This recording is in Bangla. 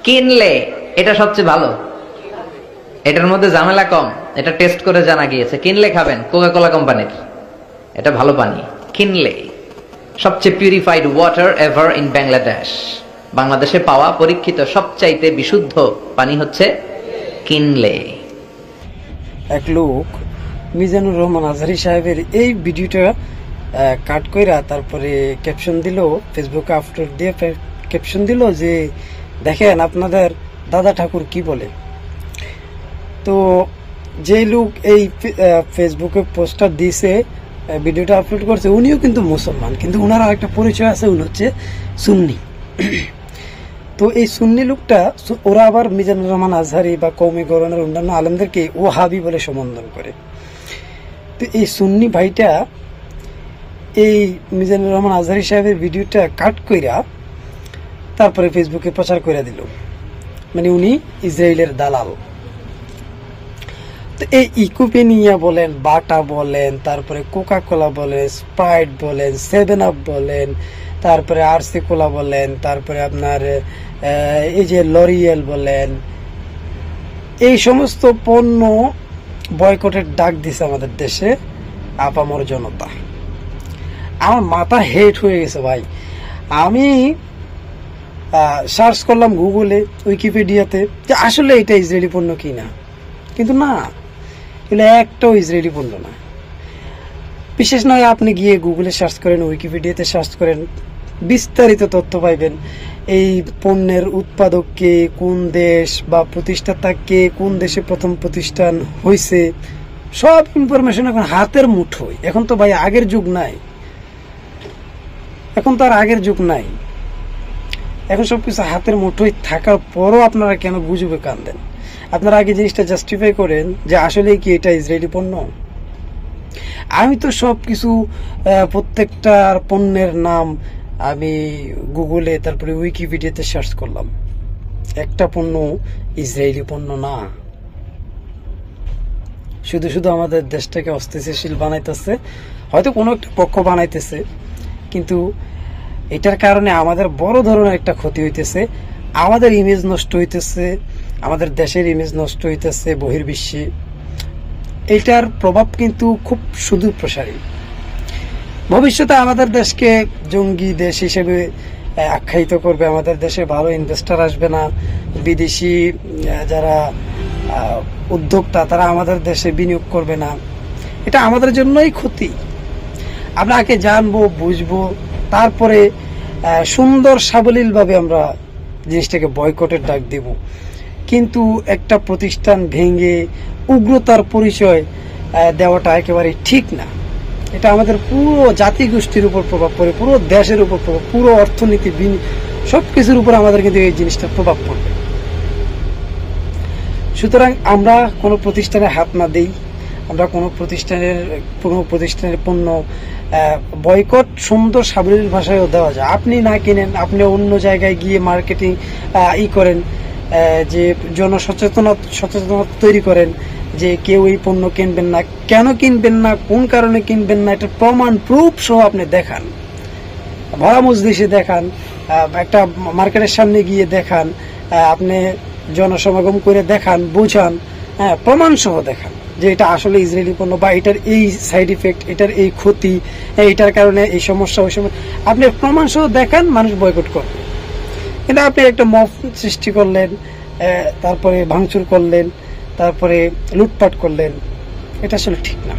কিনলে এটা সবচেয়ে ভালো, এটার মধ্যে ঝামেলা কম, এটা টেস্ট করে জানা গিয়েছে। কিনলে খাবেন কোকা কোলা কোম্পানির, এটা ভালো পানি। কিনলে সবচেয়ে purified water ever in Bangladesh, বাংলাদেশে পাওয়া পরীক্ষিত সবচাইতে বিশুদ্ধ পানি হচ্ছে কিনলে। এক লোক মিজানুর রহমান আজহারী সাহেবের এই ভিডিওটা কাট কইরা তারপরে ক্যাপশন দিল, ফেসবুকে আপলোড দিয়ে ক্যাপশন দিল যে দেখেন আপনাদের দাদা ঠাকুর কি বলে। তো যে লোক এই ফেসবুকে পোস্টার দিয়েছে, ভিডিওটা আপলোড করছে, উনিও কিন্তু মুসলমান, কিন্তু উনার একটা পরিচয় আছে, উনি হচ্ছে সুন্নি। তো এই সুন্নি লোকটা, ওরা আবার মিজানুর রহমান আজহারী বা কওমি গণনার অন্যান্য আলেমদেরকে ওহাবি বলে সম্বোধন করে। তো এই সুন্নি ভাইটা এই মিজানুর রহমান আজহারী সাহেবের ভিডিওটা কাট কইরা তারপরে ফেসবুকে প্রচার করে দিল, মানে উনি ইসরায়েলের দালাল। তো এই ইকুপেনিয়া বলেন, বাটা বলেন, তারপরে কোকা কোলা বলেন, স্প্রাইট বলেন, 7 আপ বলেন, তারপরে আরসি কোলা বলেন, তারপরে আপনার এই যে লরিয়েল বলেন, এই সমস্ত পণ্য বয়কটের ডাক দিছে আমাদের দেশে আপামর জনতা। আমার মাথা হেট হয়ে গেছে ভাই। আমি সার্চ করলাম গুগলে, উইকিপিডিয়াতে, যে আসলে এটা ইসরায়েলি পণ্য কিনা, কিন্তু না, এগুলো একটাও ইসরায়েলি পণ্য না। বিশেষ নয়, আপনি গিয়ে গুগলে সার্চ করেন, উইকিপিডিয়াতে সার্চ করেন, বিস্তারিত তথ্য পাইবেন। এই পণ্যের উৎপাদক কে, কোন দেশ বা প্রতিষ্ঠাতা কে, কোন দেশে প্রথম প্রতিষ্ঠান হয়েছে, সব ইনফরমেশন এখন হাতের মুঠোয়। এখন তো ভাই আগের যুগ নাই, এখন তো আর আগের যুগ নাই, এখন সবকিছু হাতের মুঠোয় থাকার পরও আপনারা কেন গুজবে কান্দেন? আপনারা আগে জিনিসটা জাস্টিফাই করেন যে আসলে কি এটা ইসরায়েলি পণ্য। আমি তো সবকিছু প্রত্যেকটা পণ্যের নাম আমি গুগলে তারপরে উইকিপিডিয়াতে সার্চ করলাম, একটা পণ্য ইসরায়েলি পণ্য না। শুধু শুধু আমাদের দেশটাকে অস্থিতিশীল বানাইতেছে, হয়তো কোনো একটা পক্ষ বানাইতেছে, কিন্তু এটার কারণে আমাদের বড় ধরনের একটা ক্ষতি হইতেছে, আমাদের ইমেজ নষ্ট হইতেছে, আমাদের দেশের ইমেজ নষ্ট হইতেছে বহির্বিশ্বে। এটার প্রভাব কিন্তু খুব সুদূর প্রসারী। ভবিষ্যতে আমাদের দেশকে জঙ্গি দেশ হিসেবে আখ্যায়িত করবে, আমাদের দেশে ভালো ইনভেস্টর আসবে না, বিদেশি যারা উদ্যোক্তা তারা আমাদের দেশে বিনিয়োগ করবে না। এটা আমাদের জন্যই ক্ষতি। আমরা আগে জানবো, বুঝবো, তারপরে সুন্দর সাবলীল ভাবে আমরা জিনিসটাকে বয়কটের ডাক দিব। কিন্তু একটা প্রতিষ্ঠান ভেঙে উগ্রতার পরিচয় দেওয়াটা একেবারে ঠিক না। এটা আমাদের পুরো জাতি গোষ্ঠীর উপর প্রভাব পড়ে, পুরো দেশের উপর প্রভাব, পুরো অর্থনীতি, সবকিছুর উপর আমাদের কিন্তু এই জিনিসটা প্রভাব পড়বে। সুতরাং আমরা কোনো প্রতিষ্ঠানে হাত না দেই, আমরা কোনো প্রতিষ্ঠানের পণ্য বয়কট সুন্দর সাবলীল ভাষায়ও দেওয়া যায়। আপনি না কিনেন, আপনি অন্য জায়গায় গিয়ে মার্কেটিং করেন, যে জনসচেতনতা তৈরি করেন যে কেউ এই পণ্য কিনবেন না, কেন কিনবেন না, কোন কারণে কিনবেন না, এটা প্রমাণ প্রুফ সহ আপনি দেখান, ভরা মজলিসে দেখান, একটা মার্কেটের সামনে গিয়ে দেখান, আপনি জনসমাগম করে দেখান, বুঝান, প্রমাণ সহ দেখান যে এটা আসলে ইসরায়েলি পণ্য, বা এটার এই সাইড ইফেক্ট, এটার এই ক্ষতি, এটার কারণে এই সমস্যা, ওই সময় আপনি প্রমাণ সহ দেখান, মানুষ বয়কট করবে। কিন্তু আপনি একটা মব সৃষ্টি করলেন, তারপরে ভাঙচুর করলেন, তারপরে লুটপাট করলেন, এটা আসলে ঠিক না।